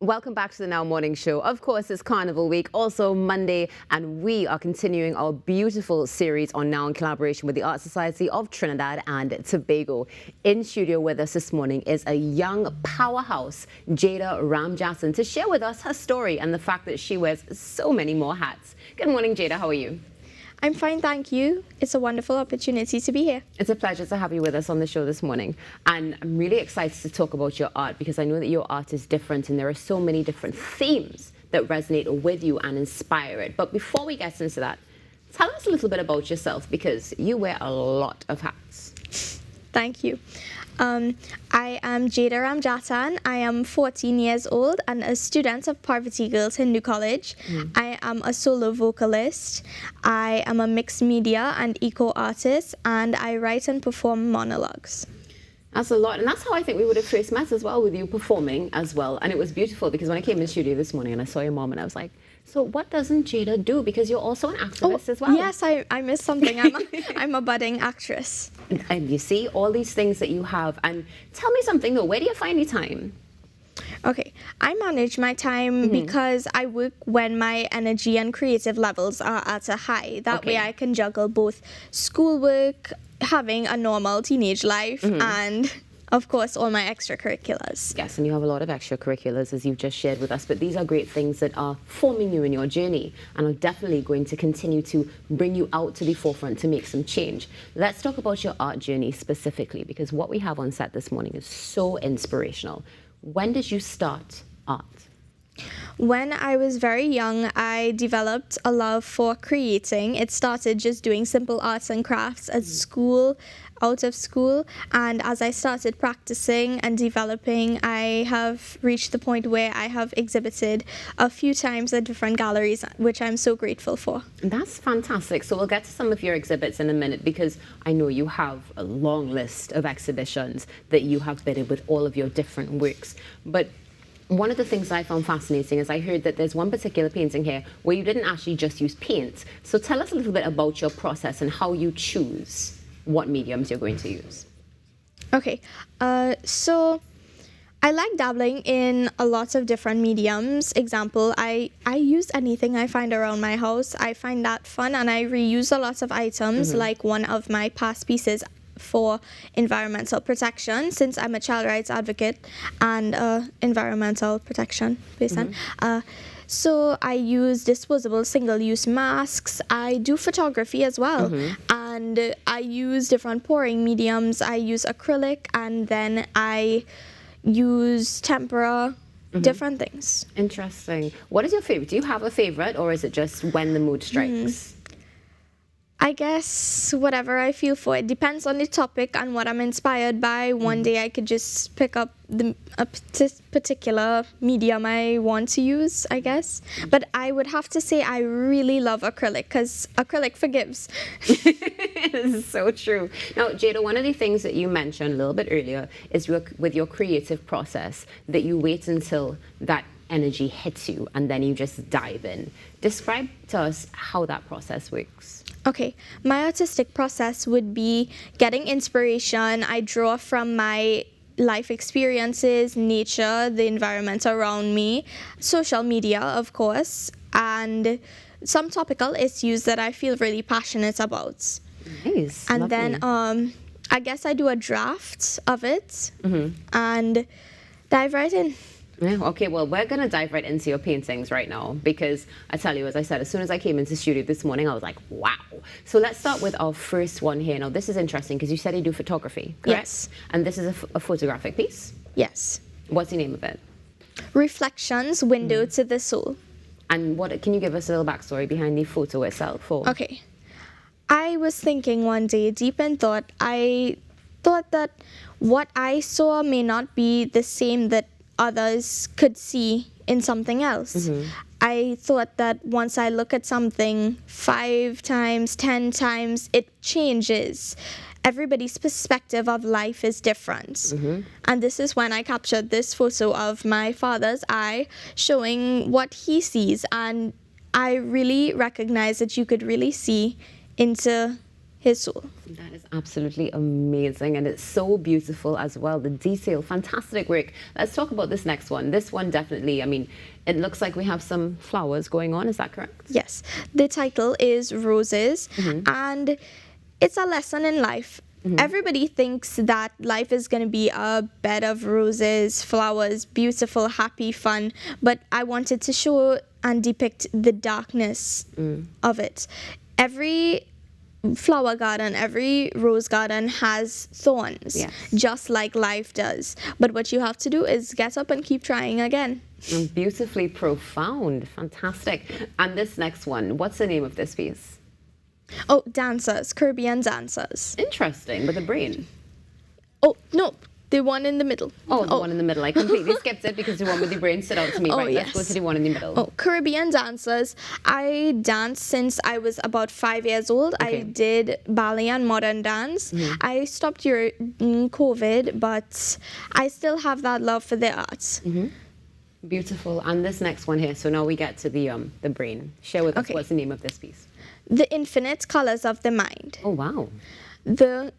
Welcome back to the Now Morning Show. Of course, it's Carnival Week, also Monday, and we are continuing our beautiful series on Now in collaboration with the Art Society of Trinidad and Tobago. In studio with us this morning is a young powerhouse, Jayda Ramjattan, to share with us her story and the fact that she wears so many more hats. Good morning, Jayda. How are you? I'm fine, thank you. It's a wonderful opportunity to be here. It's a pleasure to have you with us on the show this morning. And I'm really excited to talk about your art because I know that your art is different and there are so many different themes that resonate with you and inspire it. But before we get into that, tell us a little bit about yourself because you wear a lot of hats. Thank you. I am Jayda Ramjattan. I am 14 years old and a student of Poverty Girls Hindu College. I am a solo vocalist. I am a mixed media and eco artist, and I write and perform monologues. That's a lot, and that's how I think we would have first met as well, with you performing as well. And it was beautiful because when I came in the studio this morning and I saw your mom, and I was like, so what doesn't Jayda do? Because you're also an activist as well. Yes, I missed something. I'm a budding actress. And you see all these things that you have. And tell me something though, where do you find your time? Okay, I manage my time because I work when my energy and creative levels are at a high. That way I can juggle both schoolwork, having a normal teenage life, and of course, all my extracurriculars. Yes, and you have a lot of extracurriculars, as you've just shared with us, but these are great things that are forming you in your journey and are definitely going to continue to bring you out to the forefront to make some change. Let's talk about your art journey specifically, because what we have on set this morning is so inspirational. When did you start art? When I was very young, I developed a love for creating. It started just doing simple arts and crafts at school, out of school, and as I started practicing and developing, I have reached the point where I have exhibited a few times at different galleries, which I'm so grateful for. That's fantastic. So we'll get to some of your exhibits in a minute because I know you have a long list of exhibitions that you have been in with all of your different works. But one of the things I found fascinating is I heard that there's one particular painting here where you didn't actually just use paint. So tell us a little bit about your process and how you choose what mediums you're going to use. Okay, so I like dabbling in a lot of different mediums. Example, I use anything I find around my house. I find that fun, and I reuse a lot of items, like one of my past pieces for environmental protection, since I'm a child rights advocate and environmental protection person. So I use disposable single-use masks. I do photography as well, and I use different pouring mediums. I use acrylic, and then I use tempera, different things. Interesting. What is your favorite? Do you have a favorite, or is it just when the mood strikes? I guess whatever I feel for. It depends on the topic and what I'm inspired by. One day I could just pick up a particular medium I want to use, I guess. But I would have to say I really love acrylic because acrylic forgives. This is so true. Now, Jayda, one of the things that you mentioned a little bit earlier is with your creative process, that you wait until that energy hits you and then you just dive in. Describe to us how that process works. Okay, my artistic process would be getting inspiration. I draw from my life experiences, nature, the environment around me, social media, of course, and some topical issues that I feel really passionate about. Nice. And lovely. Then I guess I do a draft of it and dive right in. Yeah, okay, well, we're going to dive right into your paintings right now because I tell you, as I said, as soon as I came into the studio this morning, I was like, wow. So let's start with our first one here. Now, this is interesting because you said you do photography, correct? Yes. And this is a photographic piece? Yes. What's the name of it? Reflections, Window to the Soul. And can you give us a little backstory behind the photo itself? Or? Okay. I was thinking one day, deep in thought, I thought that what I saw may not be the same that others could see in something else. I thought that once I look at something 5 times, 10 times, it changes. Everybody's perspective of life is different. And this is when I captured this photo of my father's eye showing what he sees. And I really recognized that you could really see into his soul. That is absolutely amazing, and it's so beautiful as well. The detail, fantastic work. Let's talk about this next one. This one definitely, I mean, it looks like we have some flowers going on. Is that correct? Yes. The title is Roses, and it's a lesson in life. Everybody thinks that life is going to be a bed of roses, flowers, beautiful, happy, fun, but I wanted to show and depict the darkness of it. Every flower garden, every rose garden has thorns, Yes. just like life does. But what you have to do is get up and keep trying again. Beautifully profound. Fantastic. And this next one, what's the name of this piece? Oh, dancers, Caribbean dancers. Interesting, with a brain. Oh, no, the one in the middle. Oh, the one in the middle. I completely skipped it because the one with the brain stood out to me. Oh, Right, yes. let's go to the one in the middle. Oh, Caribbean dancers. I danced since I was about 5 years old. Okay. I did ballet and modern dance. I stopped during COVID, but I still have that love for the arts. Beautiful. And this next one here. So now we get to the brain. Share with us Okay. what's the name of this piece. The infinite colors of the mind. Oh, wow. The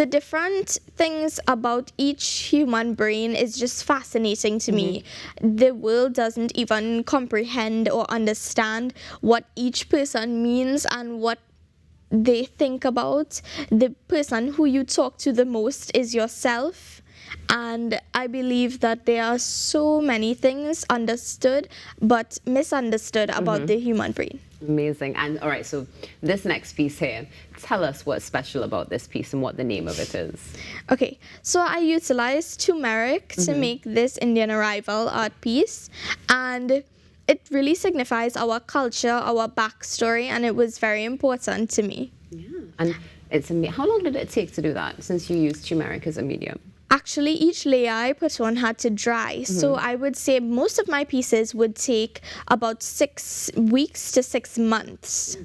different things about each human brain is just fascinating to me. The world doesn't even comprehend or understand what each person means and what they think about. The person who you talk to the most is yourself. And I believe that there are so many things understood but misunderstood about the human brain. Amazing. And all right, so this next piece here, tell us what's special about this piece and what the name of it is. Okay, so I utilized turmeric to make this Indian arrival art piece, and it really signifies our culture, our backstory, and it was very important to me. Yeah. And how long did it take to do that since you used turmeric as a medium? Actually, each layer I put on had to dry, so I would say most of my pieces would take about 6 weeks to 6 months.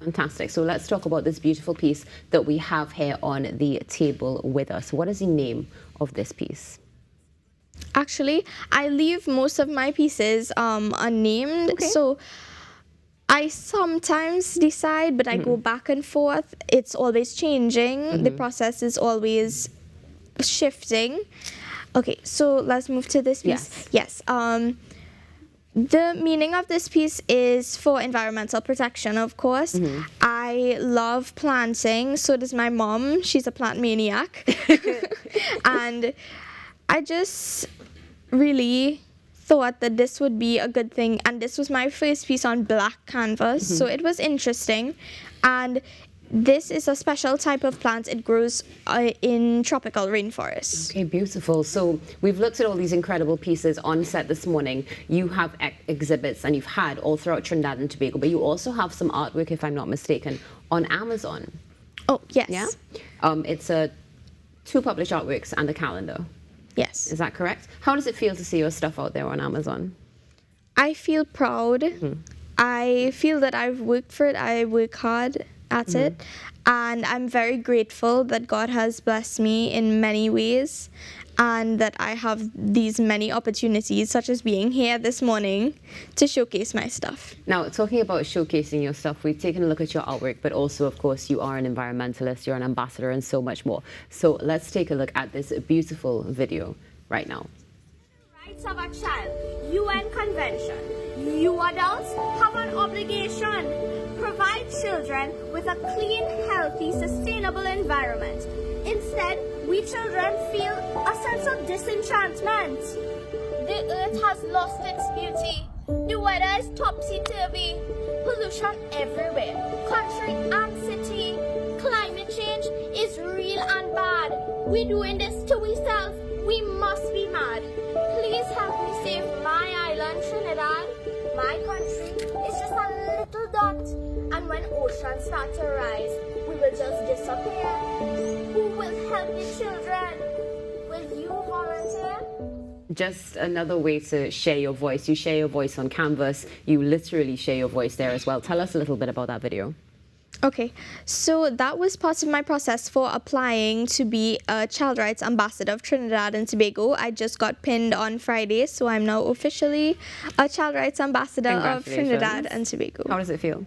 Fantastic. So let's talk about this beautiful piece that we have here on the table with us. What is the name of this piece? Actually, I leave most of my pieces unnamed, Okay. so I sometimes decide, but I go back and forth. It's always changing. The process is always shifting. Okay, so let's move to this piece. Yes. The meaning of this piece is for environmental protection, of course. I love planting. So does my mom. She's a plant maniac. And I just really thought that this would be a good thing. And this was my first piece on black canvas. So it was interesting. And this is a special type of plant. It grows in tropical rainforests. Okay, beautiful. So we've looked at all these incredible pieces on set this morning. You have exhibits, and you've had all throughout Trinidad and Tobago, but you also have some artwork, if I'm not mistaken, on Amazon. Oh, yes. Yeah? It's 2 published artworks and a calendar. Yes. Is that correct? How does it feel to see your stuff out there on Amazon? I feel proud. I feel that I've worked for it. I work hard at it. And I'm very grateful that God has blessed me in many ways and that I have these many opportunities, such as being here this morning, to showcase my stuff. Now, talking about showcasing your stuff, we've taken a look at your artwork, but also, of course, you are an environmentalist, you're an ambassador, and so much more. So let's take a look at this beautiful video right now. Rights of a Child, UN Convention. You adults have an obligation. Provide children with a clean, healthy, sustainable environment. Instead, we children feel a sense of disenchantment. The earth has lost its beauty. The weather is topsy-turvy. Pollution everywhere. Country and city. Climate change is real and bad. We're doing this to ourselves. We must be mad. Please help me save my island, Trinidad. My country is just a little dot, and when oceans start to rise, we will just disappear. Who will help the children? Will you volunteer? Just another way to share your voice. You share your voice on canvas. You literally share your voice there as well. Tell us a little bit about that video. Okay, so that was part of my process for applying to be a Child Rights Ambassador of Trinidad and Tobago. I just got pinned on Friday, so I'm now officially a Child Rights Ambassador of Trinidad and Tobago. How does it feel?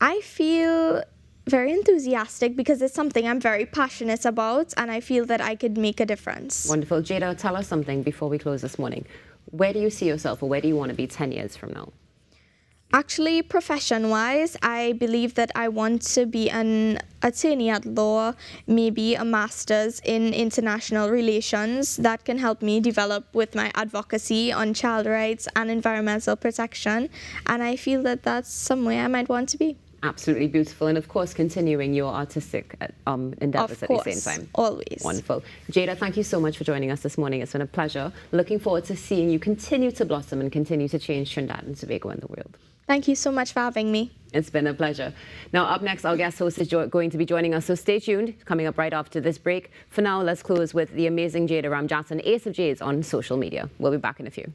I feel very enthusiastic because it's something I'm very passionate about and I feel that I could make a difference. Wonderful. Jayda, tell us something before we close this morning. Where do you see yourself, or where do you want to be 10 years from now? Actually, profession-wise, I believe that I want to be an attorney at law, maybe a master's in international relations that can help me develop with my advocacy on child rights and environmental protection. And I feel that that's somewhere I might want to be. Absolutely beautiful. And of course, continuing your artistic endeavors at the same time. Always. Wonderful. Jayda, thank you so much for joining us this morning. It's been a pleasure. Looking forward to seeing you continue to blossom and continue to change Trinidad and Tobago and the world. Thank you so much for having me. It's been a pleasure. Now, up next, our guest host is going to be joining us, so stay tuned. Coming up right after this break. For now, let's close with the amazing Jayda Ramjattan, Ace of J's on social media. We'll be back in a few.